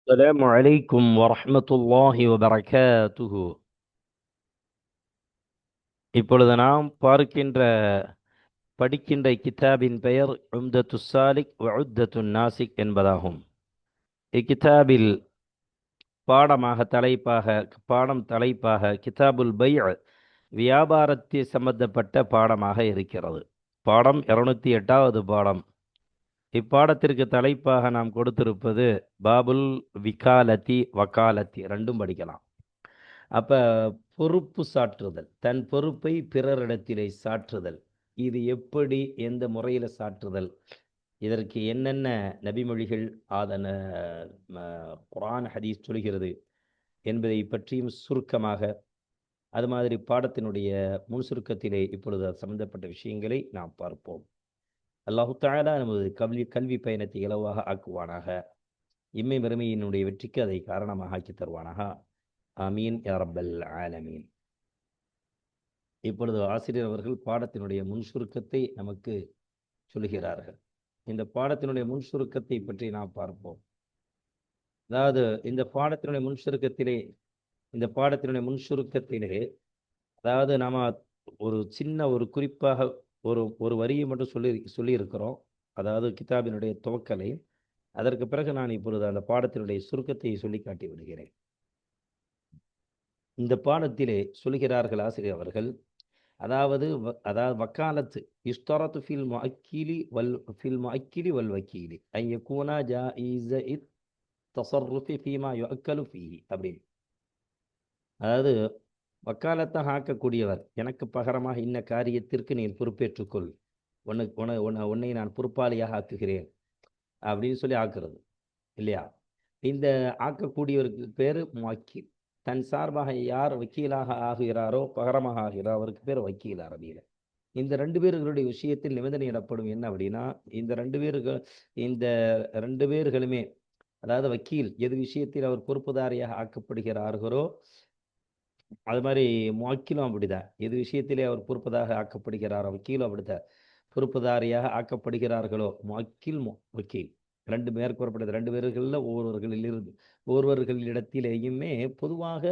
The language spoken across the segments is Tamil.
السلام عليكم ورحمة الله وبركاته. இப்பொழுது நாம் படிக்கின்ற கிதாபின் பெயர் உம்தத்துஸ் சாலிக் வ உத்தத்துன் நாசிக் என்பதாகும். இக்கிதாபில் தலைப்பாக கிதாபுல் பைஅ வியாபாரத்தை சம்பந்தப்பட்ட பாடமாக இருக்கிறது. பாடம் 208வது பாடம். இப்பாடத்திற்கு தலைப்பாக நாம் கொடுத்திருப்பது பாபுல் விகாலத்தி வக்காலத்தி, ரெண்டும் படிக்கலாம். அப்ப பொறுப்பு சாற்றுதல், தன் பொறுப்பை பிறரிடத்திலே சாற்றுதல், இது எப்படி, எந்த முறையில் சாற்றுதல், இதற்கு என்னென்ன நபிமொழிகள் அதன குர்ஆன் ஹதீஸ் சொல்கிறது என்பதை பற்றியும் சுருக்கமாக, அது மாதிரி பாடத்தினுடைய முன் சுருக்கத்திலே இப்பொழுது அது சம்பந்தப்பட்ட விஷயங்களை நாம் பார்ப்போம். அல்லாஹு தஆலா நமது கல்வி பயணத்தை இலவாக ஆக்குவானாக. இம்மை மறுமையினுடைய வெற்றிக்கு அதை காரணமாக ஆக்கி தருவானாக. ஆமீன் யா ரப்பல் ஆலமீன். இப்பொழுது ஆசிரியர் அவர்கள் பாடத்தினுடைய முன் சுருக்கத்தை நமக்கு சொல்கிறார்கள். இந்த பாடத்தினுடைய முன் சுருக்கத்தை பற்றி நாம் பார்ப்போம். அதாவது இந்த பாடத்தினுடைய முன் சுருக்கத்திலே அதாவது நாம ஒரு குறிப்பாக ஒரு வரியை மட்டும் சொல்லியிருக்கிறோம். அதாவது கிதாபினுடைய துவக்கலை. அதற்கு பிறகு நான் இப்பொழுது அந்த பாடத்தினுடைய சுருக்கத்தை சொல்லி காட்டி விடுகிறேன். இந்த பாடத்திலே சொல்கிறார்கள் ஆசிரியர் அவர்கள், அதாவது வக்காலத்து இஷ்தரத்து ஃபில் முஅக்கிலி வல் வக்கீலி ஐ யகூனா ஜாயிஸ தஸர்ருஃபி ஃபீமா யுஅக்கலு ஃபீஹி அப்படின்னு. அதாவது வக்காலத்தாக ஆக்கக்கூடியவர், எனக்கு பகரமாக இன்ன காரியத்திற்கு நீ பொறுப்பேற்றுக்கொள், உன்னை நான் பொறுப்பாளியாக ஆக்குகிறேன் அப்படின்னு சொல்லி ஆக்குறது இல்லையா? இந்த ஆக்கக்கூடியவருக்கு பேர் முவக்கீல். தன் சார்பாக யார் வக்கீலாக ஆகிறாரோ, பகரமாக ஆகிறாரோ, அவருக்கு பேர் வக்கீல் அரபியில். இந்த ரெண்டு பேர்களுடைய விஷயத்தில் நிபந்தனையிடப்படும் என்ன அப்படின்னா, இந்த ரெண்டு பேர்களுமே, அதாவது வக்கீல் எது விஷயத்தில் அவர் பொறுப்புதாரியாக ஆக்கப்படுகிறார்களோ, அது மாதிரி முவக்கிலும் அப்படிதான். எது விஷயத்திலே அவர் பொறுப்புதாக ஆக்கப்படுகிறாரோ, வக்கீலும் அப்படித்தான். பொறுப்புதாரியாக ஆக்கப்படுகிறார்களோ முவக்கில் வக்கீல், ரெண்டு மேற்கூறப்பட்டது. ரெண்டு பேர்களில் ஒவ்வொருவர்களிடத்திலேயுமே பொதுவாக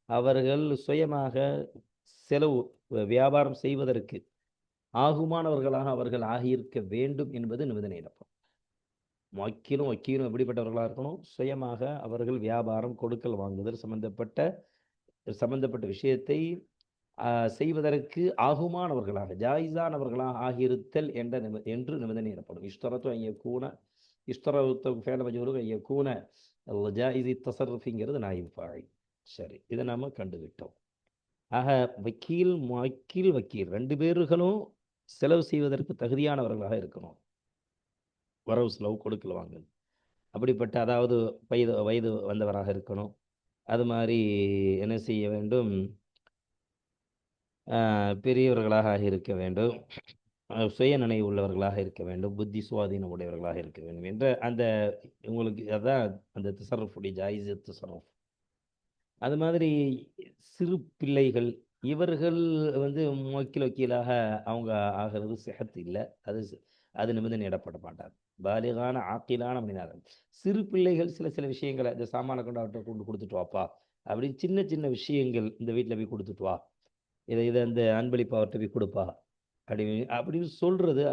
அவர்கள் சுயமாக செலவு வியாபாரம் செய்வதற்கு ஆகுமானவர்களாக அவர்கள் ஆகியிருக்க வேண்டும் என்பது நிபந்தனையிடப்படும். முவக்கிலும் வக்கீலும் எப்படிப்பட்டவர்களாக இருக்கணும்? சுயமாக அவர்கள் வியாபாரம் கொடுக்கல் வாங்குதல் சம்பந்தப்பட்ட விஷயத்தை செய்வதற்கு ஆகுமானவர்களாக, ஜாயிஸானவர்களாக ஆகியிருத்தல் என்று நிபந்தனையிடப்படும். ஜாயிஸி நாயிம் ஃபாயில். சரி, இதை நாம கண்டுவிட்டோம். ஆக வக்கீல் வக்கீல் ரெண்டு பேர்களும் செலவு செய்வதற்கு தகுதியானவர்களாக இருக்கணும். வரவு செலவு கொடுக்கல் வாங்க அப்படிப்பட்ட, அதாவது வயது வந்தவராக இருக்கணும். அது மாதிரி என்ன செய்ய வேண்டும்? பெரியவர்களாக இருக்க வேண்டும், சுய நினைவு உள்ளவர்களாக இருக்க வேண்டும், புத்தி சுவாதீனம் உடையவர்களாக இருக்க வேண்டும் என்ற அந்த உங்களுக்கு அதான் அந்த தஸர்ருஃபுடைய ஜாயிஸ் தஸர்ருஃப். அது மாதிரி சிறு பிள்ளைகள், இவர்கள் வக்கீலாக அவங்க ஆகிறது சிஹத் இல்லை. அது நிபந்தனையிடப்பட மாட்டார். பாலிகான ஆக்கிலான மனிதர்கள். சிறு பிள்ளைகள் சில விஷயங்களை, இந்த சாமான கொண்டு அவர்கிட்ட கொண்டு கொடுத்துட்டு வாப்பா அப்படின்னு சின்ன சின்ன விஷயங்கள், இந்த வீட்டில் போய் கொடுத்துட்டு வா, இதை இந்த அன்பளிப்பு அவர்கிட்ட போய் கொடுப்பா அப்படின்னு சொல்றது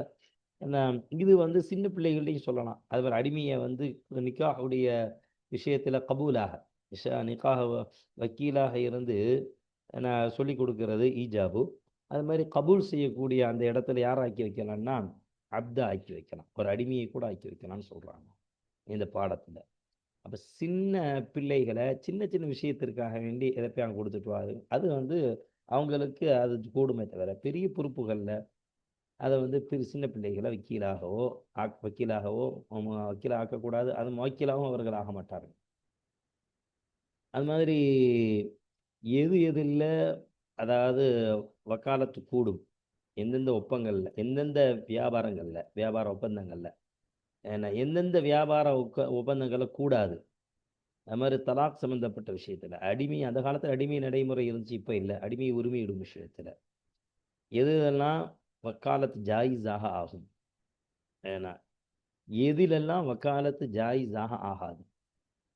என்ன, இது சின்ன பிள்ளைகள்டையும் சொல்லலாம். அது மாதிரி அடிமையை நிக்காஹுடைய விஷயத்தில் கபூலாக நிக்காஹ் வக்கீலாக இருந்து நான் சொல்லி கொடுக்கறது ஈஜாபு. அது மாதிரி கபூல் செய்யக்கூடிய அந்த இடத்துல யாரை ஆக்கி வைக்கலாம்னா அப்தா ஆக்கி வைக்கலாம், ஒரு அடிமையை கூட ஆக்கி வைக்கலாம்னு சொல்கிறாங்க இந்த பாடத்தில். அப்போ சின்ன பிள்ளைகளை சின்ன சின்ன விஷயத்திற்காக வேண்டி எதைப்போ அங்கே கொடுத்துட்டு வா, அது அவங்களுக்கு அது கூடுமே தவிர பெரிய பொறுப்புகளில் அதை சின்ன பிள்ளைகளை வக்கீலாகவோ வக்கீலாக ஆக்கக்கூடாது. அது வக்கீலாகவும் அவர்கள் ஆக மாட்டார்கள். அது மாதிரி எதில் அதாவது வக்காலத்து கூடும், எந்தெந்த எந்தெந்த வியாபார ஒப்பந்தங்களில் எந்தெந்த வியாபார ஒப்பந்தங்களை கூடாது. அது மாதிரி தலாக் சம்பந்தப்பட்ட விஷயத்தில், அடிமை அந்த காலத்தில் அடிமை நடைமுறை இருந்துச்சு, இப்போ இல்லை. அடிமை உரிமையிடும் விஷயத்தில் எதெல்லாம் வக்காலத்து ஜாயிஸாக ஆகும், ஏன்னா எதிலெல்லாம் வக்காலத்து ஜாயிஸாக ஆகாது.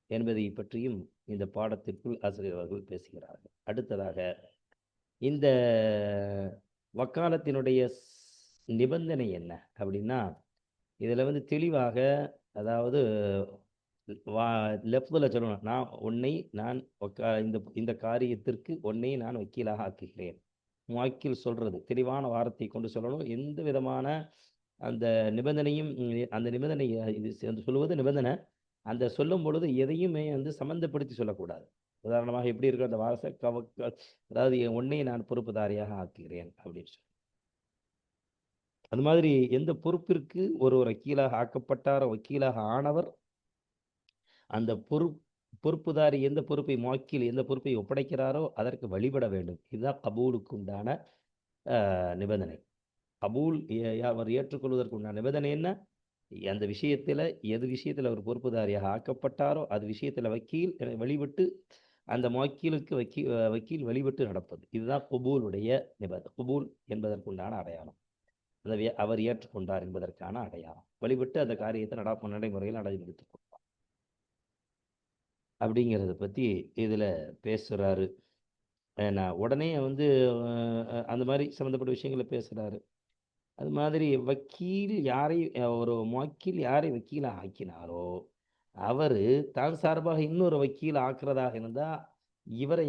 என்பதை பற்றியும் இந்த பாடத்திற்குள் ஆசிரியர் அவர்கள் பேசுகிறார்கள். அடுத்ததாக இந்த வக்காலத்தினுடைய நிபந்தனை என்ன அப்படின்னா, இதில் வந்து தெளிவாக, அதாவது வா லெஃப்டில் சொல்லணும், நான் இந்த இந்த காரியத்திற்கு உன்னை நான் வக்கீலாக ஆக்குகிறேன். வக்கீல் சொல்றது தெளிவான வார்த்தை கொண்டு சொல்லணும். எந்த விதமான அந்த நிபந்தனையும் அந்த நிபந்தனை இது சொல்லுவது நிபந்தனை. அந்த சொல்லும் பொழுது எதையுமே வந்து சம்மந்தப்படுத்தி சொல்லக்கூடாது. உதாரணமாக எப்படி இருக்கிற அந்த வாச அதாவது உன்னை நான் பொறுப்புதாரியாக ஆக்குகிறேன் அப்படின்னு சொல்லி, அது மாதிரி எந்த பொறுப்பிற்கு ஒரு வக்கீலாக ஆக்கப்பட்டாரோ, வக்கீலாக ஆனவர் அந்த பொறுப்புதாரி எந்த பொறுப்பை வக்கீல் எந்த பொறுப்பை ஒப்படைக்கிறாரோ அதற்கு வழிபட வேண்டும். இதுதான் கபூலுக்கு உண்டான நிபந்தனை. கபூல் அவர் ஏற்றுக்கொள்வதற்கு உண்டான நிபந்தனை என்ன? அந்த விஷயத்தில் எது விஷயத்தில் அவர் பொறுப்புதாரியாக ஆக்கப்பட்டாரோ அது விஷயத்தில் வக்கீல் வழிபட்டு, அந்த வக்கீலுக்கு வக்கீல் வழிபட்டு நடப்பது. இதுதான் குபூலுடைய நிபந்தனை. குபூல் என்பதற்குண்டான அடையாளம், அதை அவர் ஏற்றுக்கொண்டார் என்பதற்கான அடையாளம். வழிபட்டு அந்த காரியத்தை நடைமுறையில் நடைமுறைத்துக் கொள்வார் அப்படிங்கிறத பற்றி இதில் பேசுகிறாரு. நான் உடனே வந்து அந்த மாதிரி சம்மந்தப்பட்ட விஷயங்களை பேசுகிறாரு. அது மாதிரி வக்கீல் ஒரு வக்கீல் யாரை வக்கீலாக ஆக்கினாரோ அவர் தான் சார்பாக இன்னொரு வக்கீல் ஆக்குறதாக இருந்தால் இவரை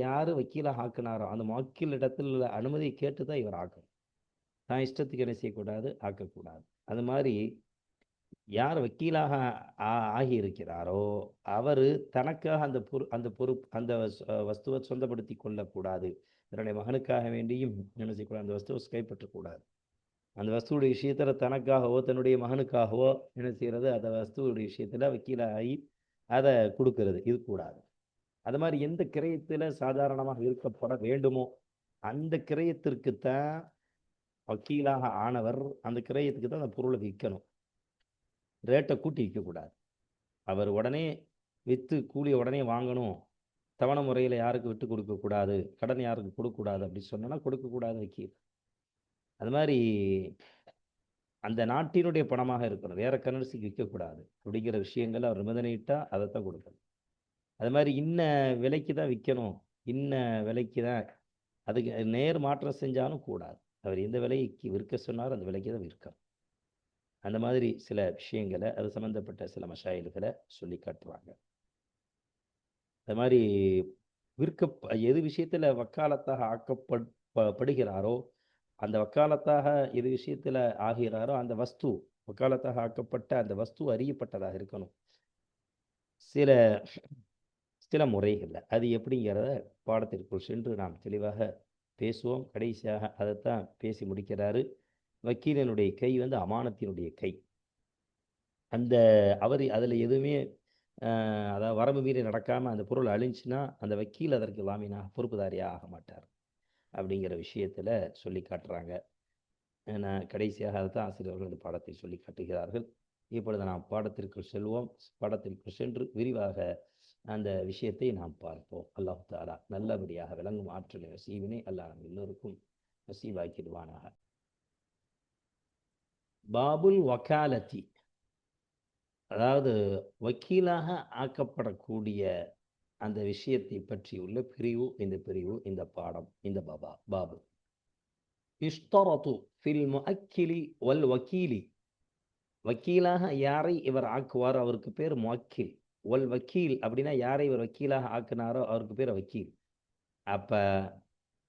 யார் வக்கீலாக ஆக்கினாரோ அந்த வக்கீல் இடத்தில் அனுமதியை கேட்டு தான் இவர் ஆக்கணும். தான் இஷ்டத்துக்கு என்ன செய்யக்கூடாது, ஆக்கக்கூடாது. அது மாதிரி யார் வக்கீலாக ஆகியிருக்கிறாரோ அவர் தனக்காக அந்த பொறுப்பு அந்த வஸ்துவை சொந்தப்படுத்தி கொள்ளக்கூடாது. தன்னுடைய மகனுக்காக வேண்டியும் என்ன செய்யக்கூடாது, அந்த வஸ்துவை கைப்பற்றக்கூடாது. அந்த வஸ்துவுடைய விஷயத்தில் தனக்காகவோ தன்னுடைய மகனுக்காகவோ என்ன செய்கிறது, அந்த வஸ்துவுடைய விஷயத்தில் வக்கீலாகி அதை கொடுக்கறது இது கூடாது. அது மாதிரி எந்த கிரயத்தில் சாதாரணமாக விற்கப்பட வேண்டுமோ அந்த கிரயத்திற்குத்தான் வக்கீலாக ஆனவர் அந்த கிரயத்துக்கு தான் அந்த பொருளை விற்கணும். ரேட்டை கூட்டி விற்கக்கூடாது. அவர் உடனே விற்று கூலியை உடனே வாங்கணும், தவணை முறையில் யாருக்கு விட்டு கொடுக்கக்கூடாது, கடன் யாருக்கு கொடுக்கக்கூடாது அப்படின்னு சொன்னோன்னா கொடுக்கக்கூடாது வக்கீல். அது மாதிரி அந்த நாட்டினுடைய பணமாக இருக்கணும், வேற கரன்சிக்கு விற்கக்கூடாது அப்படிங்கிற விஷயங்கள் அவர் நிபந்தனையிட்டால் அதைத்தான் கொடுக்கணும். அது மாதிரி இன்ன விலைக்கு தான் விற்கணும், இன்ன விலைக்கு தான், அதுக்கு நேர் மாற்றம் செஞ்சாலும் கூடாது. அவர் எந்த விலைக்கு விற்க சொன்னார் அந்த விலைக்கு தான் விற்கணும். அந்த மாதிரி சில விஷயங்களை அது சம்மந்தப்பட்ட சில மசாயில்களை சொல்லி காட்டுவாங்க. அது மாதிரி எது விஷயத்தில் வக்காலத்தாக ஆக்கப்படுகிறாரோ அந்த வக்காலத்தாக எது விஷயத்தில் ஆகிறாரோ அந்த வஸ்து வக்காலத்தாக ஆக்கப்பட்ட அந்த வஸ்து அறியப்பட்டதாக இருக்கணும். சில சில முறைகளில் அது எப்படிங்கிறத பாடத்திற்குள் சென்று நாம் தெளிவாக பேசுவோம். கடைசியாக அதைத்தான் பேசி முடிக்கிறாரு. வக்கீலனுடைய கை வந்து அமானத்தினுடைய கை. அவர் அதில் எதுவுமே அதாவது வரம்பு மீறி நடக்காமல் அந்த பொருள் அழிஞ்சுன்னா அந்த வக்கீல் அதற்கு லாமீனாக பொறுப்புதாரியாக ஆக மாட்டார் அப்படிங்கிற விஷயத்தில் சொல்லி காட்டுறாங்க. கடைசியாக அதுதான் ஆசிரியர்கள் இந்த பாடத்தை சொல்லி காட்டுகிறார்கள். இப்பொழுது நாம் பாடத்திற்குள் செல்வோம். பாடத்திற்குள் சென்று விரிவாக அந்த விஷயத்தை நாம் பார்ப்போம். அல்லாஹ் தாலா நல்லபடியாக விளங்கும் ஆற்றலை நசீவினை அல்லாஹ் நம் எல்லோருக்கும் நசீவாக்கிடுவானாக. பாபுல் வக்காலத்தி, அதாவது வக்கீலாக ஆக்கப்படக்கூடிய அந்த விஷயத்தை பற்றியுள்ள பிரிவு இந்த பாடம், இந்த பாபு. இஷ்தரது ஃபில் முஅக்கிலி வல் வக்கீலி, வக்கீலாக யாரை இவர் ஆக்குவாரோ அவருக்கு பேர் முஅக்கில். வல் வக்கீல் அப்படின்னா யாரை இவர் வக்கீலாக ஆக்கினாரோ அவருக்கு பேர் வக்கீல். அப்போ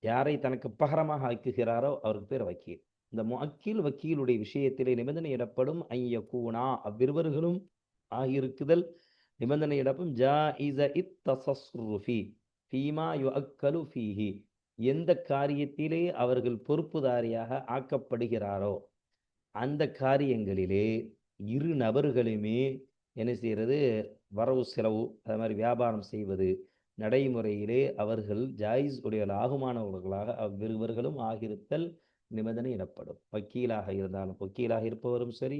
யாரை தனக்கு பகரமாக ஆக்குகிறாரோ அவருக்கு பேர் வக்கீல். இந்த முஅக்கில் வக்கீலுடைய விஷயத்திலே நிபந்தனையிடப்படும் ஐயக்கூனா அவ்விருவர்களும் ஆகியிருக்குதல் நிபந்தனையிடப்பும் ஜாஇஸ இத்தஸர்ருஃபி ஃபீமா யுஅக்கலு ஃபீஹி, எந்த காரியத்திலே அவர்கள் பொறுப்புதாரியாக ஆக்கப்படுகிறாரோ அந்த காரியங்களிலே இரு நபர்களுமே என்ன செய்கிறது, வரவு செலவு அது மாதிரி வியாபாரம் செய்வது நடைமுறையிலே அவர்கள் ஜாயிஸ் உடையவர்கள் ஆகுமானவர்களாக அவ்விருவர்களும் ஆகியிருத்தல் நிபந்தனை இடப்படும். வக்கீலாக இருந்தாலும் வக்கீலாக இருப்பவரும் சரி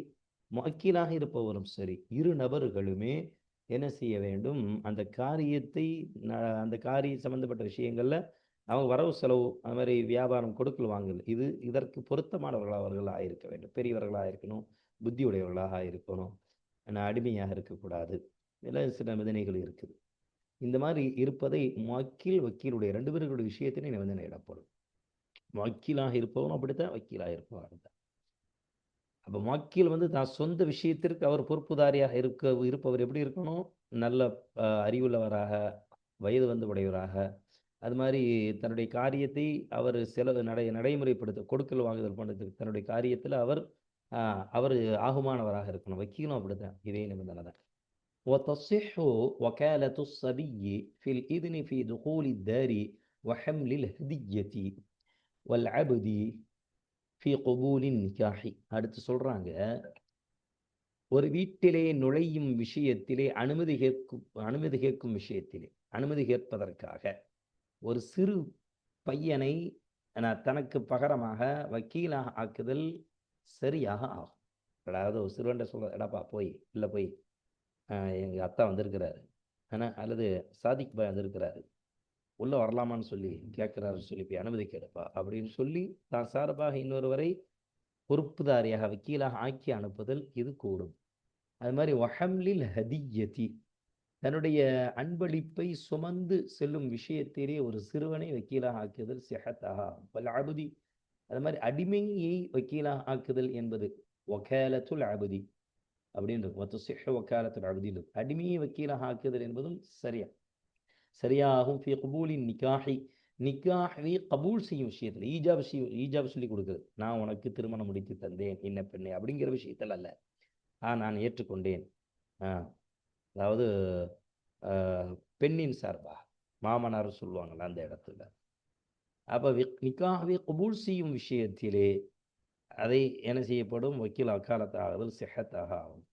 வக்கீலாக இருப்பவரும் சரி இரு நபர்களுமே என்ன செய்ய வேண்டும், அந்த காரிய சம்பந்தப்பட்ட விஷயங்கள்ல அவங்க வரவு செலவு அது மாதிரி வியாபாரம் கொடுக்கல் வாங்கல் இதற்கு பொருத்தமானவர்களாக அவர்களாக இருக்க வேண்டும். பெரியவர்களாக இருக்கணும், புத்தி உடையவர்களாக இருக்கணும், அடிமையாக இருக்கக்கூடாது. இதில் சில நிபந்தனைகள் இருக்குது. இந்த மாதிரி இருப்பதை வக்கீல் வக்கீலுடைய 2 பேர்களுடைய விஷயத்திலே நிபந்தனை இடப்படும். வக்கீலாக இருப்பவனும் அப்படித்தான், வக்கீலாக இருப்பவன் அப்படித்தான். அப்போ வக்கீல் தான் சொந்த விஷயத்திற்கு அவர் பொறுப்புதாரியாக இருப்பவர் எப்படி இருக்கணும்? நல்ல அறிவுள்ளவராக, வயது உடையவராக, அது மாதிரி தன்னுடைய காரியத்தை அவர் நடைமுறைப்படுத்த கொடுக்கல் வாங்குதல் பண்ணுறதுக்கு தன்னுடைய காரியத்தில் அவர் ஆகுமானவராக இருக்கணும். வக்கீலும் அப்படித்தான், இதே நிபந்தனை தான். وتصح وكالة الصبي في الإذن في دخول الدار وحمل الهدية والعبد في قبول النكاح. அடுத்து சொல்றாங்க, ஒரு வீட்டிலே நுழையும் விஷயத்திலே அனுமதி கேட்கும் விஷயத்திலே அனுமதி கேட்பதற்காக ஒரு சிறு பையனை தனக்கு பகரமாக வக்கீலாக ஆக்குதல் சரியாக ஆகும். அதாவது ஒரு சிறுவன்ட சொல்ற, எடாப்பா போய் இல்லை போய் எங்கள் அத்தா வந்திருக்கிறாரு அல்லது சாதிக் பாய் வந்திருக்கிறாரு, உள்ளே வரலாமான்னு சொல்லி கேட்குறாரு, சொல்லி போய் அனுமதி கேட்பா அப்படின்னு சொல்லி தான் சார்பாக இன்னொருவரை பொறுப்புதாரியாக வக்கீலாக ஆக்கி அனுப்புதல் இது கூடும். அது மாதிரி வஹம்லில் ஹதியதி, தன்னுடைய அன்பளிப்பை சுமந்து செல்லும் விஷயத்திலே ஒரு சிறுவனை வக்கீலாக ஆக்குதல் சிஹத்தஹா வல் அபுதி. அது மாதிரி அடிமையை வக்கீலாக ஆக்குதல் என்பது வக்காலத்துல் அபுதி அப்படின்னு அடிமையை வக்கீலாக ஆக்குதல் என்பதும் சரியாகும். ஃபி கபூலின் நிக்காஹி, நிக்காஹை கபூல் செய்யும் விஷயத்தில் ஈஜாப் சொல்லி கொடுக்குறது. நான் உனக்கு திருமணம் முடித்து தந்தேன் இன்ன பெண்ணே அப்படிங்கிற விஷயத்தில் அல்ல, நான் ஏற்றுக்கொண்டேன். அதாவது பெண்ணின் சார்பா மாமனார் சொல்லுவாங்கள்ல அந்த இடத்துல. அப்போ நிக்காஹை கபூல் செய்யும் விஷயத்திலே அதை என்ன செய்யப்படும்? வக்கீல் அக்காலத்தாகுதல் சிஹத்தாக ஆகும்.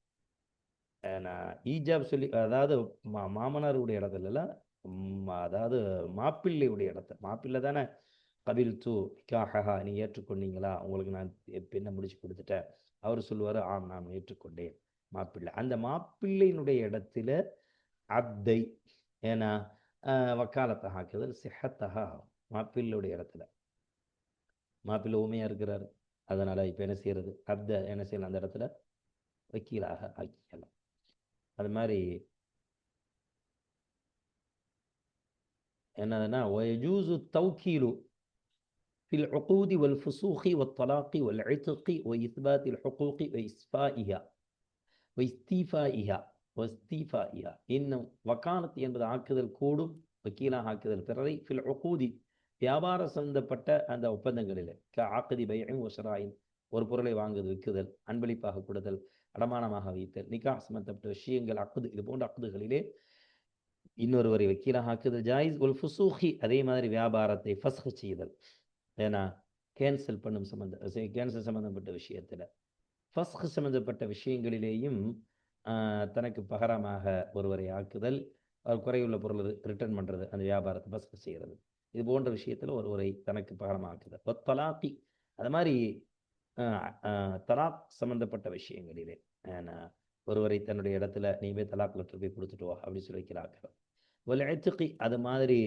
ஈஜாப் சொல்லி, அதாவது மாமனாருடைய இடத்துல, அதாவது மாப்பிள்ளையுடைய இடத்துல, மாப்பிள்ளை தானே கபில் தூ நிக்காஹா, நீ ஏற்றுக்கொண்டீங்களா, உங்களுக்கு நான் பெண்ணை முடிச்சு கொடுத்துட்டேன், அவர் சொல்லுவார் ஆம் நான் ஏற்றுக்கொண்டேன். மாப்பிள்ளை, அந்த மாப்பிள்ளையினுடைய இடத்துல அப்தை ஏன்னா வக்காலத்தை ஆக்குதல் சிஹத்தஹா. மாப்பிள்ளையுடைய இடத்துல மாப்பிள்ளை ஊமையாக இருக்கிறாரு, அதனால் இப்போ என்ன செய்யறது? அப்த என்ன செய்யலாம்? அந்த இடத்துல வக்கீலாக ஆக்கிக்கலாம். அது மாதிரி என்னதுன்னா, ويجوز التوكيل في العقود والفسوخ والطلاق والعتق وإثبات الحقوق واستيفائها. இன்னும் வக்காலத் என்பது ஆக்குதல் கூடும், வக்கீலாக ஆக்குதல் பிறரை ஃபில் உகூதி, வியாபார சம்பந்தப்பட்ட அந்த ஒப்பந்தங்களில் ஆக்கதி பைஇன் வஷராயின், ஒரு பொருளை வாங்குதல், விற்குதல், அன்பளிப்பாக கொடுதல், அடமானமாக வைத்தல், நிக்காஹ் சம்பந்தப்பட்ட விஷயங்கள், அக்குது, இது போன்ற அக்குதுகளிலே இன்னொருவரை வக்கீலாக ஆக்குதல் ஜாயிஸ். ஒல் ஃபுசூஹி, அதே மாதிரி வியாபாரத்தை ஃபஸ்ஹ் செய்தல், ஏன்னா கேன்சல் சம்பந்தப்பட்ட விஷயத்தில் ஃபஸ்ஹ் சம்பந்தப்பட்ட விஷயங்களிலேயும் தனக்கு பகரமாக ஒருவரை ஆக்குதல், குறையுள்ள பொருள் ரிட்டர்ன் பண்ணுறது, அந்த வியாபாரத்தை ஃபஸ்ஹ் செய்கிறது, இது போன்ற விஷயத்தில் ஒருவரை தனக்கு பகரமாக்குதல். தலாக்கி, அது மாதிரி தலாக் சம்பந்தப்பட்ட விஷயங்களிலே ஒருவரை தன்னுடைய இடத்துல நீ போய் தலாக் லெட்டர் போய் கொடுத்துட்டு வா அப்படின்னு சொல்லி வைக்கிறார்கள். ஒலி, அது மாதிரி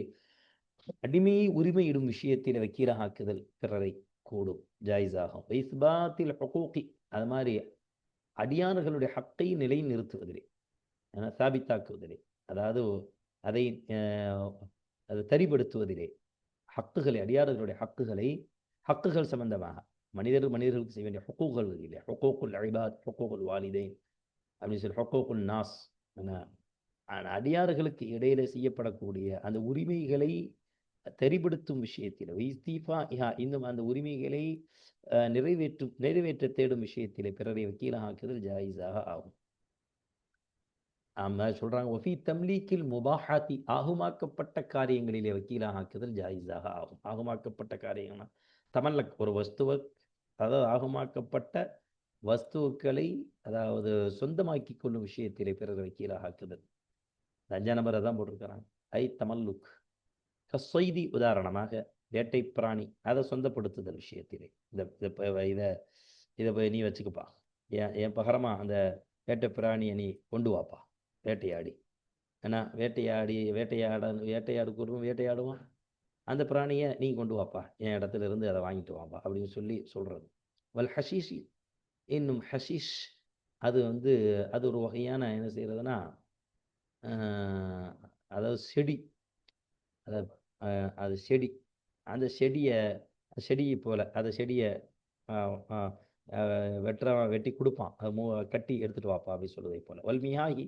அடிமையை உரிமையிடும் விஷயத்தில் வக்கீலாக ஆக்குதல் பிறரை கூடும், ஜாயிஸ் ஆகும். இஸ்பாத்தில் ஹுகூகி, அது மாதிரி அடியார்களுடைய ஹக்கை நிலை நிறுத்துவதிலே, சாபித்தாக்குவதிலே, அதாவது அதை தரிப்படுத்துவதிலே, ஹக்குகளை, அடியார்களுடைய ஹக்குகள் சம்பந்தமாக மனிதர்களுக்கு செய்ய வேண்டிய ஹுக்கூகள் இல்லை, ஹுக்கூக்குல் இபாத், ஹுக்கூக்குல் வாலிதைன் அப்படின்னு சொல்லி ஹுக்கூக்குல் நாஸ், அடியார்களுக்கு இடையில செய்யப்படக்கூடிய அந்த உரிமைகளை தெரிபடுத்தும் விஷயத்தில், இன்னும் அந்த உரிமைகளை நிறைவேற்ற தேடும் விஷயத்திலே பிறரை வக்கீலாக ஆக்குதல் ஜாயிஸாக ஆகும். சொல்றாங்க ஒஃபி தம்லீக்கில் முபாஹாத்தி, ஆகுமாக்கப்பட்ட காரியங்களிலே வக்கீலாக ஆக்குதல் ஜாயிஸாக ஆகும். ஆகுமாக்கப்பட்ட காரியங்கள்னா தமல்லக், ஒரு வஸ்துவை, அதாவது ஆகுமாக்கப்பட்ட வஸ்துக்களை அதாவது சொந்தமாக்கி கொள்ளும் விஷயத்திலே பிறர் வக்கீலாக ஆக்குதல். 5ஆம் நம்பரை தான் போட்டிருக்கிறாங்க. தமல்லுக் கஸ்ஸைதி, உதாரணமாக வேட்டை பிராணி, அதை சொந்தப்படுத்துதல் விஷயத்திலே, இதை போய் நீ வச்சுக்கப்பா, என் பகரமா அந்த வேட்டை பிராணியை நீ கொண்டு வாப்பா, வேட்டையாடி, ஏன்னா வேட்டையாடுவான், அந்த பிராணியை நீ கொண்டு வாப்பா, என் இடத்துல இருந்து அதை வாங்கிட்டு வாப்பா அப்படின்னு சொல்லி சொல்றது. வல் ஹஷீஷி, இன்னும் ஹஷீஷ், அது அது ஒரு வகையான என்ன செய்யறதுன்னா அதாவது செடி, அதாவது அது செடி, அந்த செடியை போல அந்த செடியை வெட்டுறவன் வெட்டி கொடுப்பான், அது கட்டி எடுத்துட்டு வாப்பா அப்படின்னு சொல்லுவதை போல. வல்மியாகி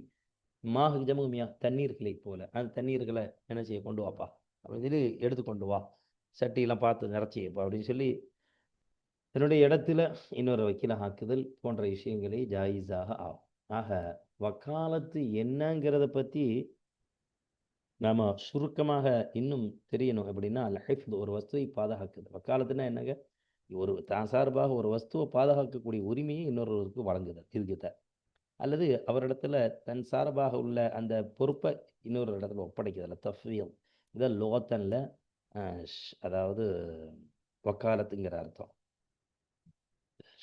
மாக ஜமுமியா தண்ணீர்களை போல அந்த தண்ணீர்களை என்ன செய்ய கொண்டு வாப்பா அப்படின்னு சொல்லி எடுத்து கொண்டு வா, சட்டியெல்லாம் பார்த்து நிறச்சிப்பா அப்படின்னு சொல்லி தன்னுடைய இடத்துல இன்னொரு வக்கீலாக ஆக்குதல் போன்ற விஷயங்களே ஜாயிஸாக ஆகும். ஆக வக்காலத்து என்னங்கிறத பற்றி நாம் சுருக்கமாக இன்னும் தெரியணும் அப்படின்னா, ஹிஃப்து ஒரு வஸ்துவை பாதுகாக்குது. வக்காலத்துனா என்னங்க? ஒரு தான் சார்பாக ஒரு வஸ்துவை பாதுகாக்கக்கூடிய உரிமையை இன்னொருவருக்கு வழங்குதல் இதுக்கு, அல்லது அவரிடத்துல தன் சார்பாக உள்ள அந்த பொறுப்பை இன்னொரு இடத்துல ஒப்படைக்குதல், தஃப்வீல். இதான் லோகத்தன்ல அதாவது வக்காலத்துங்கிற அர்த்தம்.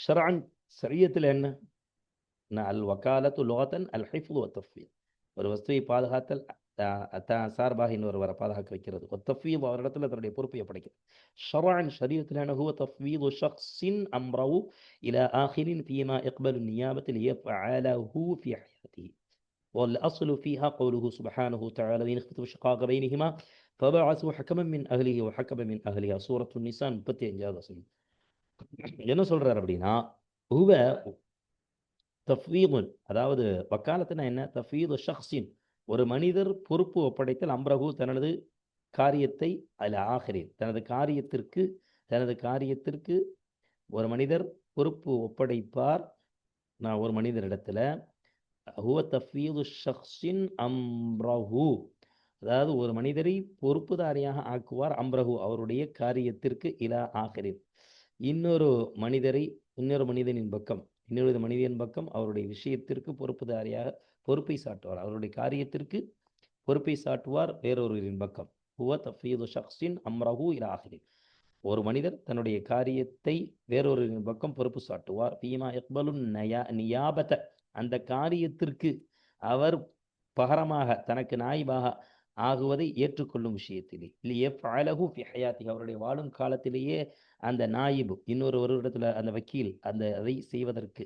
ஷர்அன் ஷரியத்தில் என்ன? அல் வக்காலத்து லோகத்தன் அல் ஹிஃப்து வ தஃப்வீல். ஒரு வஸ்துவை பாதுகாத்தல் தான் சார்பாக இன்னொருவரை பாதுகாக்க வைக்கிறது. தஃப்வீல் அவரிடத்துல தன்னுடைய பொறுப்பை ஒப்படைக்கிறது. ஷர்அன் ஷரியத்தில் என்ன? ஹுவ தஃப்வீது ஷக்ஸின் அம்ரஹு இலா ஆஹிரின் ஃபீமா யக்பலு நியாபத லியஃஅலஹு ஃபீ ஹயாத்திஹி. والأصل فيها قوله سبحانه وتعالى وإن خفتم شقاق بينهما فبعثوا حكما من أهله وحكما من أهلها. سورة النساء 35வது வசனம். என்ன சொல்றாரு அப்படின்னா, ஹுவ தஃப்வீதுன், அதாவது வக்காலத்துனா என்ன? தஃப்வீது ஷக்ஸின், ஒரு மனிதர் பொறுப்பு ஒப்படைத்தல், அம்ரஹு தனது காரியத்தை, அல் ஆஹிரின் தனது காரியத்திற்கு ஒரு மனிதர் பொறுப்பு ஒப்படைப்பார். நான் ஒரு மனிதரிடத்துல ஹுவ தஃப்வீது ஷக்ஸின் அம்ரஹு, அதாவது ஒரு மனிதரை பொறுப்புதாரியாக ஆக்குவார், அம்ரஹு அவருடைய காரியத்திற்கு, இலா ஆஹிரின் இன்னொரு மனிதனின் பக்கம் அவருடைய விஷயத்திற்கு பொறுப்புதாரியாக பொறுப்பை சாட்டுவார், அவருடைய காரியத்திற்கு பொறுப்பை சாட்டுவார் வேறொருவரின் பக்கம். ஹுவ தஃப்வீது ஷக்ஸின் அம்ரஹு இலா ஆஹிரின், ஒரு மனிதர் தன்னுடைய காரியத்தை வேறொருவரின் பக்கம் பொறுப்பு சாட்டுவார். ஃபீமா யக்பலு நியாபத, அந்த காரியத்திற்கு அவர் பகரமாக தனக்கு நாயிபாக ஆகுவதை ஏற்றுக்கொள்ளும் விஷயத்திலே, லியஃஅலஹு ஃபீ ஹயாத்திஹி, அவருடைய வாழும் காலத்திலேயே அந்த நாயிபு இன்னொருவரிடத்துல அந்த வக்கீல் அதை செய்வதற்கு,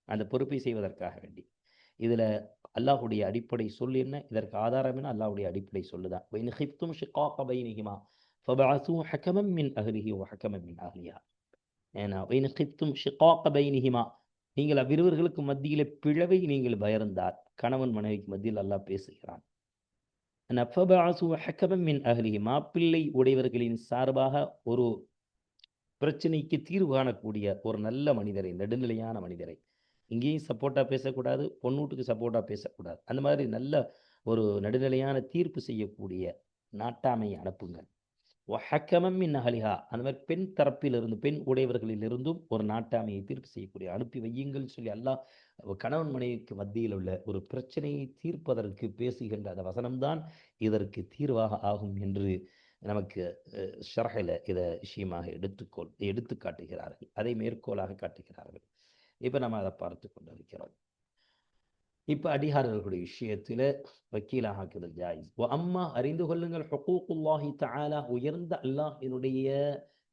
அந்த பொறுப்பை செய்வதற்காக வேண்டி. இதில் அல்லாஹுடைய அடிப்படை சொல் என்ன? இதற்கு ஆதாரம் என்ன? அல்லாஹுடைய அடிப்படை சொல்லுதான். وَإِنْ خِفْتُمْ شِقَاقَ بَيْنِهِمَا فَبَعَثُوا حَكَمًا مِنْ أَهْلِهِ وَحَكَمًا مِنْ أَهْلِهَا. ஏன்னா وَإِنْ خِفْتُمْ شِقَاقَ بَيْنِهِمَا, நீங்கள் அவ்விருவர்களுக்கு மத்தியிலே பிளவை நீங்கள் பயந்தால், கணவன் மனைவிக்கு மத்தியில் அல்லாஹ் பேசுகிறான். فَبَعَثُوا حَكَمًا مِنْ أَهْلِهِ, மாப்பிள்ளை உடையவர்களின் சார்பாக ஒரு பிரச்சனைக்கு தீர்வு காணக்கூடிய ஒரு நல்ல மனிதரை, நடுநிலையான மனிதரை, இங்கேயும் சப்போர்ட்டாக பேசக்கூடாது, பொண்ணூட்டுக்கு சப்போர்ட்டாக பேசக்கூடாது, அந்த மாதிரி நல்ல ஒரு நடுநிலையான தீர்ப்பு செய்யக்கூடிய நாட்டாமையை அனுப்புங்கள். ஹக்கமம் மின் அஹலிஹா, அந்த மாதிரி பெண் தரப்பிலிருந்து, பெண் உடையவர்களிலிருந்தும் ஒரு நாட்டாமையை தீர்ப்பு செய்யக்கூடிய அனுப்பி வையுங்கள் சொல்லி அல்லாஹ் கணவன் மனைவிக்கு மத்தியில் உள்ள ஒரு பிரச்சனையை தீர்ப்பதற்கு பேசுகின்ற அந்த வசனம்தான் இதற்கு தீர்வாக ஆகும் என்று நமக்கு ஷர்ஹில் இதை விஷயமாக எடுத்து காட்டுகிறார்கள், அதை மேற்கோளாக காட்டுகிறார்கள். இப்போ நம்ம அதை பார்த்து கொண்டிருக்கிறோம். இப்போ அடியார்களுடைய விஷயத்தில் வக்கீலாக ஆக்குதல் ஜாயிஸ். அம்மா அறிந்து கொள்ளுங்கள், ஹுகூக்குல்லாஹி தஆலா, உயர்ந்த அல்லாஹ்வினுடைய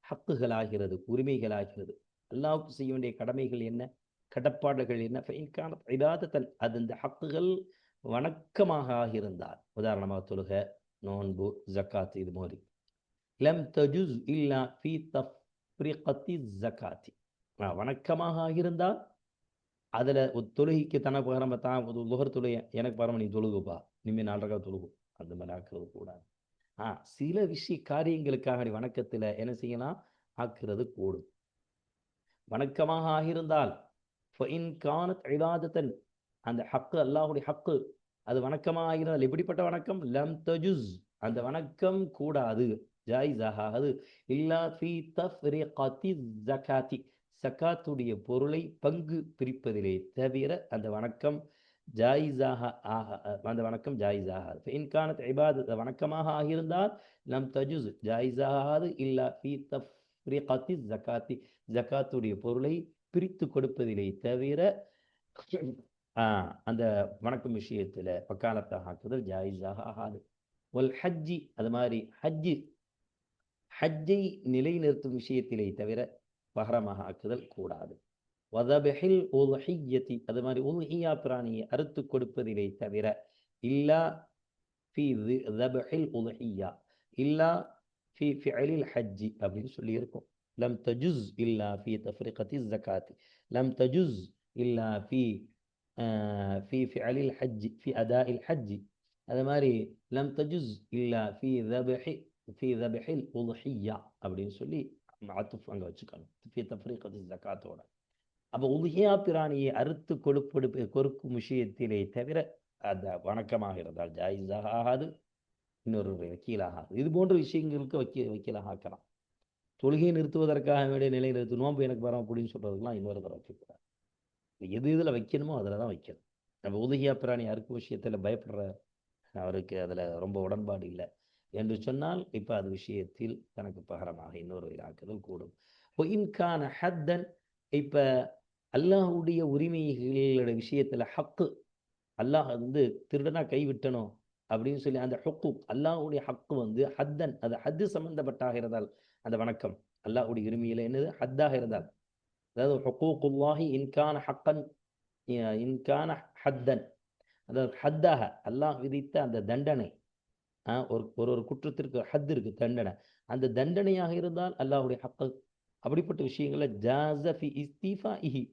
ஹக்குகளாகிறது, உரிமைகளாகிறது. அல்லாஹ்வுக்கு செய்ய வேண்டிய கடமைகள் என்ன, கடப்பாடுகள் என்ன? ஃபைன் கானத் இபாதத்தன், அது இந்த ஹக்குகள் வணக்கமாக ஆகியிருந்தால், உதாரணமாக தொழுக, நோன்பு, ஜக்காத், இது மாதிரி. லம் தஜுஸ் இல்லா ஃபீ தஃப்ரிகத்தி ஜக்காத்தி, வணக்கமாக ஆகியிருந்தால் அதில் தொழுகைக்கு தனக்கு பகரம தான் லுஹர் தொழுகை எனக்கு பகரம நீ தொழுகுப்பா, இனிமேல் 4 ரக்காத் தொழுகு, அந்த மாதிரி ஆக்குறது கூடாது. சில காரியங்களுக்காக நீ வணக்கத்தில் என்ன செய்யலாம், ஆக்குறது கூடும். வணக்கமாக ஆகியிருந்தால் ஃபஇன் கானத் இபாதத்தன், அந்த ஹக்கு அல்லாஹுடைய ஹக்கு, அது வணக்கமாக ஆகியிருந்தால், எப்படிப்பட்ட வணக்கம்? லம் தஜுஸ், அந்த வணக்கம் கூடாது, ஜாயிஸ் ஆகாது. இல்லா ஃபீ தஃப்ரிகத்தி ஜகாத்தி, சக்காத்துடைய பொருளை பங்கு பிரிப்பதிலே தவிர அந்த வணக்கம் ஜாயிஸாக அந்த வணக்கம் ஜாயிஸ் ஆகாது. இன்கானத் இபாதத், வணக்கமாக ஆகியிருந்தால் லம் தஜுஸ், ஜாயிஸ் ஆகாது. இல்லா ஃபீ தஃப்ரிகத்தி ஜகாத்தி, ஜக்காத்துடைய பொருளை பிரித்து கொடுப்பதிலே தவிர அந்த வணக்கம் விஷயத்தில் வக்காலத்தாக ஆக்குதல் ஜாயிஸாக ஆகாது. ஒல் ஹஜ்ஜி, அது மாதிரி ஹஜ்ஜை நிலைநிறுத்தும் விஷயத்திலே தவிர பகரமாக ஆக்குதல் கூடாது. வதபஹில் உல்ஹிய்யதி, அது மாதிரி உல்ஹியா பிராணியை அறுத்து கொடுப்பதிலே தவிர இல்லா ஃபி தபஹில் உதுஹிய்யா இல்லா ஃபி ஃபிஅலில் ஹஜ்ஜி அப்படின்னு சொல்லியிருக்கோம். லம் தஜுஸ் இல்லா ஃபி தஃப்ரிகத்தி ஜகாத், லம் தஜுஸ் இல்லா ஃபி ஃபி ஃபிஅலில் ஹஜ்ஜி ஃபி அதாஇல் ஹஜ்ஜி. அது மாதிரி லம் தஜுஸ் இல்லா ஃபி தபஹில் உதுஹிய்யா அப்படின்னு சொல்லி மாத்துஃப் அங்கே வச்சுக்கணும் ஃபி தஃப்ரிகத்தி ஜகாத்தோட. அப்போ உதுஹியா பிராணியை அறுத்து கொடுக்கும் விஷயத்திலே தவிர அந்த வணக்கமாக இருந்தால் ஜாயிஸாக ஆகாது, இன்னொரு வக்கீலாக ஆகாது. இது போன்ற விஷயங்களுக்கு வக்கீலாக ஆக்கலாம். தொழுகையை நிறுத்துவதற்காக வேண்டிய நிலை நிறுத்து, நோன்பு எனக்கு வரோம் அப்படின்னு சொல்றதுக்கெல்லாம் இன்னொரு தடவை வைக்கக்கூடாது. எது இதில் வைக்கணுமோ அதில் தான் வைக்கணும். நம்ம உதுஹியா பிராணி அறுக்கும் விஷயத்தில் பயப்படுற அவருக்கு அதில் ரொம்ப உடன்பாடு இல்லை என்று சொன்னால் இப்போ அது விஷயத்தில் தனக்கு பகரமாக இன்னொரு ஆக்குதல் கூடும். இன்கான ஹத்தன், இப்போ அல்லாஹுடைய உரிமைகளோட விஷயத்தில் ஹக்கு, அல்லாஹ் வந்து திருடனா கைவிட்டணும் அப்படின்னு சொல்லி அந்த ஹுக்கு அல்லாஹுடைய ஹக்கு வந்து ஹத்தன், அது ஹத்து சம்பந்தப்பட்டாக இருந்தால் அந்த வணக்கம் அல்லாஹுடைய உரிமையில் என்னது ஹத்தாக இருந்தால், அதாவது ஹுக்கூக்குல்லாஹி இன்கான ஹக்கன் இன்கான ஹத்தன், அதாவது ஹத்தாக அல்லாஹ் விதித்த அந்த தண்டனை, ஒரு ஒரு குற்றத்திற்கு ஹத் இருக்கு தண்டனை, அந்த தண்டனையாக இருந்தால் அல்லாஹுடைய ஹக்கு, அப்படிப்பட்ட விஷயங்களை ஜாஸபி இஸ்தீஃபா இஹி,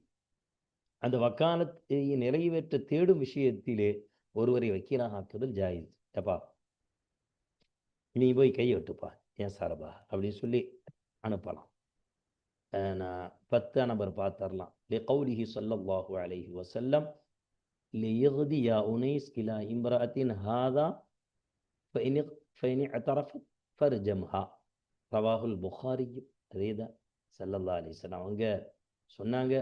அந்த வக்காலத்தை நிறைவேற்ற தேடும் விஷயத்திலே ஒருவரை வக்கீலாக ஆக்குதல் ஜாயிஸ். எப்பா நீ போய் கையை விட்டுப்பா ஏன் சாரபா அப்படின்னு சொல்லி அனுப்பலாம். நான் 10 நம்பர் பார்த்துடலாம். லிகௌலிஹி ஸல்லல்லாஹு அலைஹி வஸல்லம் லியக்தி யா உனைஸ் இலா இம்ரஅத்தின் ஹாதா ஃபைன் இஅ்தரஃபத் ஃபர்ஜம்ஹா ரவாஹுல் புகாரி. அதே தான் ஸல்லல்லாஹு அலைஹி வஸல்லம் அவங்க சொன்னாங்க,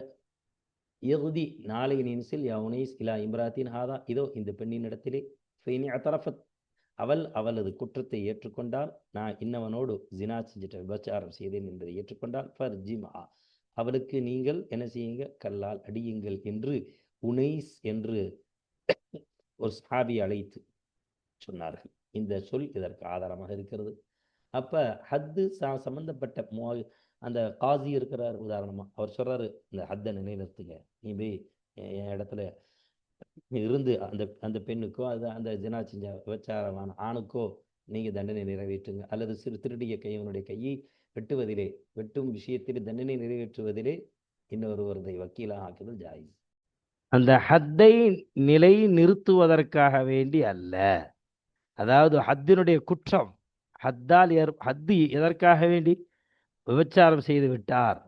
யகுதி நாளை நின்சில் யா உனைஸ் இலா இம்ராத்தின் ஹாதா, இதோ இந்த பெண்ணின் இடத்திலே ஃபைன் இஅ்தரஃபத், அவள் அவளது குற்றத்தை ஏற்றுக்கொண்டால், நான் இன்னவனோடு ஜினா செஞ்சுட்டு விபச்சாரம் செய்தேன் என்பதை ஏற்றுக்கொண்டால், ஃபர்ஜிம்ஹா, அவளுக்கு நீங்கள் என்ன செய்யுங்க, கல்லால் அடியுங்கள் என்று உனைஸ் என்று ஒரு சஹாபி அழைத்து சொன்னார்கள். இந்த சொல் இதற்கு ஆதாரமாக இருக்கிறது. அப்போ ஹத்து சம்பந்தப்பட்ட அந்த காசி இருக்கிறார் உதாரணமாக, அவர் சொல்கிறாரு இந்த ஹத்தை நிலைநிறுத்துங்க, நீ போய் என் இடத்துல இருந்து அந்த அந்த பெண்ணுக்கோ அந்த ஜினா செஞ்ச விபச்சாரமான ஆணுக்கோ நீங்கள் தண்டனை நிறைவேற்றுங்க, அல்லது சிறு திருடிய கையவனுடைய கையை வெட்டும் விஷயத்தில் தண்டனை நிறைவேற்றுவதிலே இன்னொருவரதை வக்கீலாக ஆக்குதல் ஜாயிஸ். அந்த ஹத்தை நிலை நிறுத்துவதற்காக வேண்டி அல்ல, அதாவது ஹத்தினுடைய குற்றம் ஹத்து எதற்காக வேண்டி, விபச்சாரம் செய்து விட்டார்,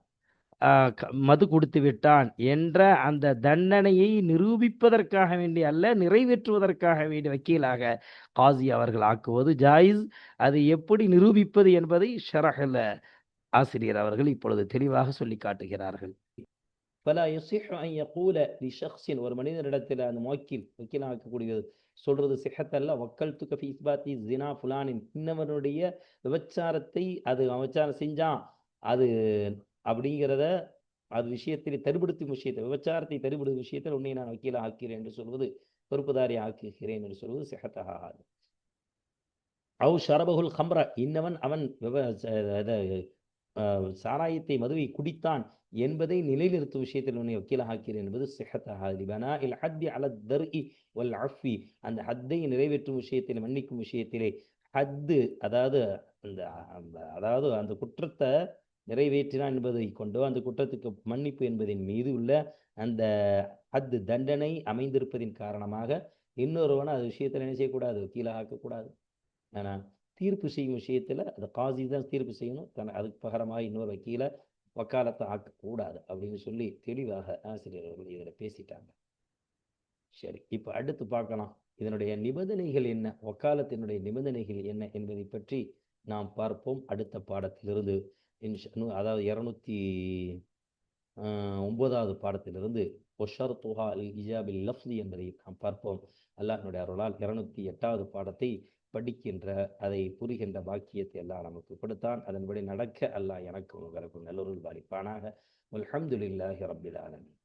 மது குடித்து விட்டான் என்ற அந்த தண்டனையை நிரூபிப்பதற்காக வேண்டி அல்ல, நிறைவேற்றுவதற்காக வேண்டி வக்கீலாக காசி அவர்கள் ஆக்குவது ஜாயிஸ். அது எப்படி நிரூபிப்பது என்பதை ஷரஹில் ஆசிரியர் அவர்கள் இப்பொழுது தெளிவாக சொல்லி காட்டுகிறார்கள். பல ஒரு மனிதனிடத்தில் அந்த வக்கீலாக்கக்கூடியது சொல்றது சிஹத்தல்ல, வக்கல் துக்கி இஸ்பாத்தி ஜினா ஃபுலானின், இன்னவனுடைய விபச்சாரத்தை அது விபச்சாரம் செஞ்சான் அது அப்படிங்கிறத அது விஷயத்தில் தடுபடுத்தும் விஷயத்தை, விபச்சாரத்தை தடுபடுத்தும் விஷயத்தில் உன்னை நான் வக்கீலாக ஆக்கிறேன் என்று சொல்வது, பொறுப்புதாரி ஆக்குகிறேன் என்று சொல்வது சிஹத்தாகாது. அவு ஷரபகுல் ஹம்ரா, இன்னவன் அவன் சாராயத்தை மதுவை குடித்தான் என்பதை நிலைநிறுத்தும் விஷயத்தில் உன்னை வக்கீலாக ஆக்கிறேன் என்பது சிஹத்தாகாது. பனா இல் ஹத்தி அலத் தர்இ வல் அஃபி, அந்த ஹத்தை நிறைவேற்றும் விஷயத்தில் மன்னிக்கும் விஷயத்திலே ஹத்து அதாவது அந்த குற்றத்தை நிறைவேற்றினான் என்பதை கொண்டோ அந்த குற்றத்துக்கு மன்னிப்பு என்பதின் மீது உள்ள அந்த ஹத்து தண்டனை அமைந்திருப்பதின் காரணமாக இன்னொருவனை அது விஷயத்தில் என்ன செய்யக்கூடாது, வக்கீலாக ஆக்கக்கூடாது. ஆனால் தீர்ப்பு செய்யும் விஷயத்தில் அது காசி தான் தீர்ப்பு செய்யணும், அதுக்கு பகரமாக இன்னொரு வக்கீலை வக்காலத்தை ஆக்கக்கூடாது அப்படின்னு சொல்லி தெளிவாக ஆசிரியர்கள் இதில் பேசிட்டாங்க. சரி, இப்போ அடுத்து பார்க்கலாம் இதனுடைய நிபந்தனைகள் என்ன, வக்காலத்தினுடைய நிபந்தனைகள் என்ன என்பதை பற்றி நாம் பார்ப்போம் அடுத்த பாடத்திலிருந்து. அதாவது 209வது பாடத்திலிருந்து ஒஷர்துஹா அல் இஜாபில் லஃப்தி என்பதை நாம் பார்ப்போம். அல்லாஹ்னுடைய அருளால் 208வது பாடத்தை படிக்கின்ற அதை புரிகின்ற பாக்கியத்தை அல்லாஹ் நமக்கு கொடுத்தான். அதன்படி நடக்க அல்லாஹ் எனக்கு உங்களுக்கு நல்லொருள் பாலிப்பானாக. அல்ஹம்துலில்லாஹி ரப்பில் ஆலமீன்.